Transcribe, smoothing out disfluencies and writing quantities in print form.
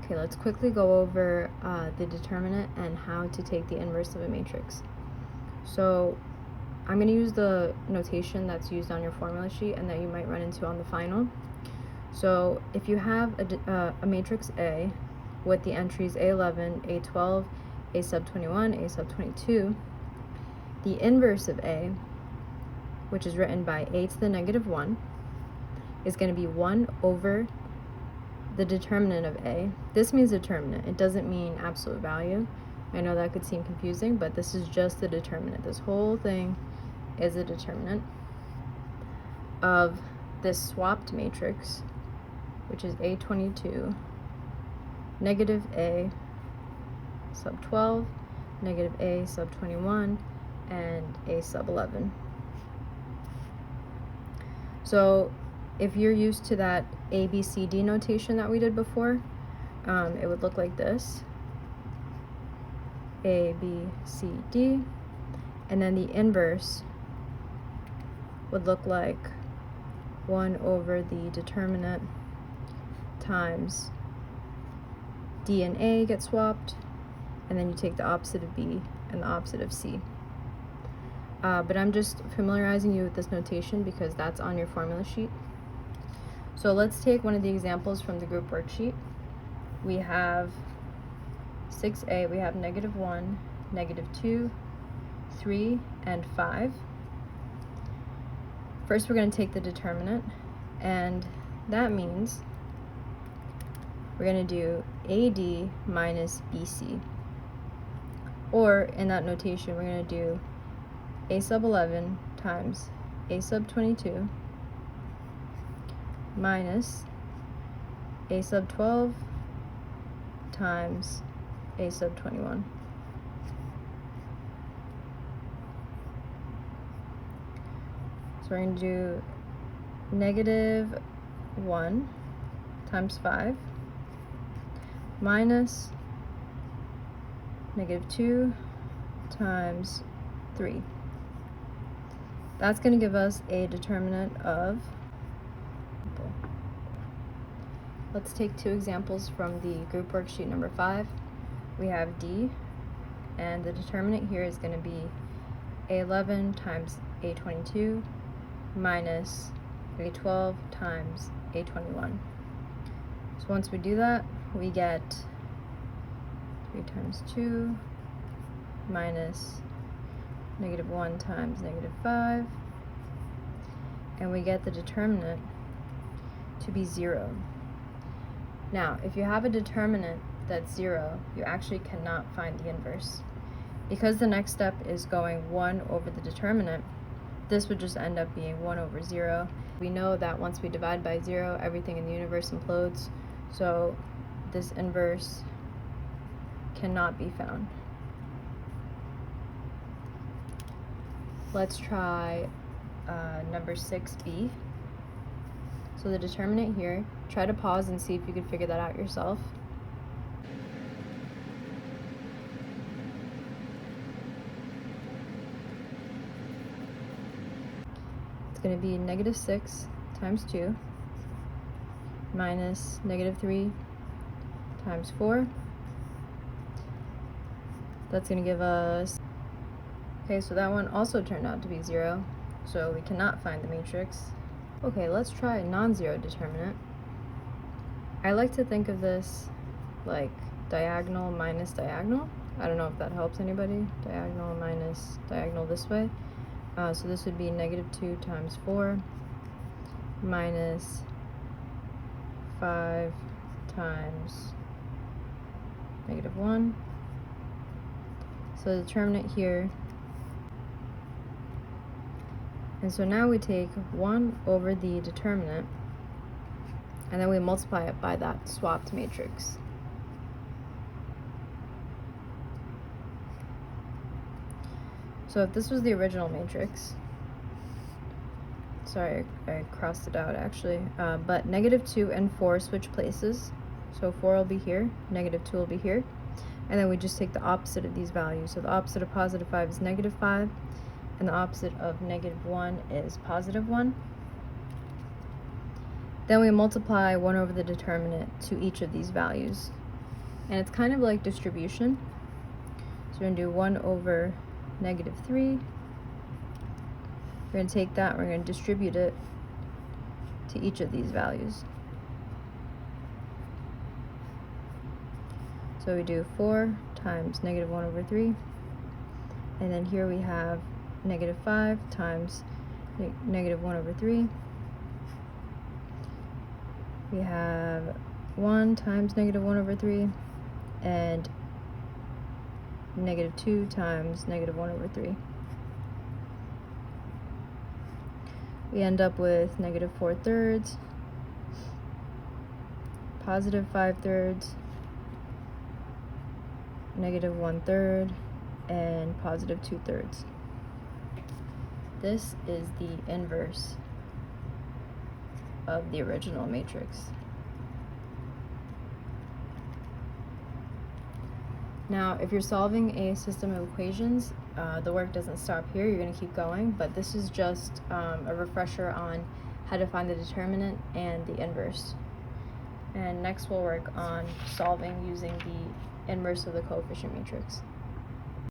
Okay, let's quickly go over the determinant and how to take the inverse of a matrix. So I'm going to use the notation that's used on your formula sheet and that you might run into on the final. So if you have a matrix A with the entries A11, A12, A sub 21, A sub 22, the inverse of A, which is written by A to the negative 1, is going to be 1 over the determinant of A. This means determinant. It doesn't mean absolute value. I know that could seem confusing, but this is just the determinant. This whole thing is the determinant of this swapped matrix, which is A22, negative A sub 12, negative A sub 21, and A sub 11. So if you're used to that A, B, C, D notation that we did before, it would look like this. A, B, C, D. And then the inverse would look like 1 over the determinant times D and A get swapped, and then you take the opposite of B and the opposite of C. But I'm just familiarizing you with this notation because that's on your formula sheet. So let's take one of the examples from the group worksheet. We have 6A, we have negative 1, negative 2, 3, and 5. First we're going to take the determinant, and that means we're going to do AD minus BC. Or in that notation, we're going to do A sub 11 times A sub 22 minus A sub 12 times A sub 21. So we're going to do negative 1 times 5 minus negative 2 times 3. That's going to give us a determinant of, let's take two examples from the group worksheet number 5. We have D, and the determinant here is going to be A11 times A22 minus A12 times A21. So once we do that, we get 3 times 2 minus negative 1 times negative 5, and we get the determinant to be 0. Now, if you have a determinant that's 0, you actually cannot find the inverse. Because the next step is going 1 over the determinant, this would just end up being 1 over 0. We know that once we divide by 0, everything in the universe implodes, so this inverse cannot be found. Let's try number 6B. So the determinant here, try to pause and see if you can figure that out yourself. It's going to be negative 6 times 2 minus negative 3 times 4. That's going to give us, okay, so that one also turned out to be 0, so we cannot find the matrix. Okay, let's try a non-zero determinant. I like to think of this like diagonal minus diagonal. I don't know if that helps anybody. Diagonal minus diagonal this way. So this would be negative 2 times 4 minus 5 times negative 1. So the determinant here. And so now we take 1 over the determinant, and then we multiply it by that swapped matrix. So if this was the original matrix, sorry, I crossed it out actually, but negative 2 and 4 switch places. So 4 will be here, negative 2 will be here, and then we just take the opposite of these values. So the opposite of positive 5 is negative 5, and the opposite of negative 1 is positive 1. Then we multiply 1 over the determinant to each of these values. and it's kind of like distribution. So we're going to do 1 over -3. We're going to take that, we're going to distribute it to each of these values. So we do 4 times -1/3, and then here we have -5 times -1/3. We have 1 times -1/3, and -2 times -1/3. We end up with -4/3, +5/3, -1/3, and +2/3. This is the inverse of the original matrix. Now, if you're solving a system of equations, the work doesn't stop here. You're going to keep going, but this is just a refresher on how to find the determinant and the inverse. And next we'll work on solving using the inverse of the coefficient matrix.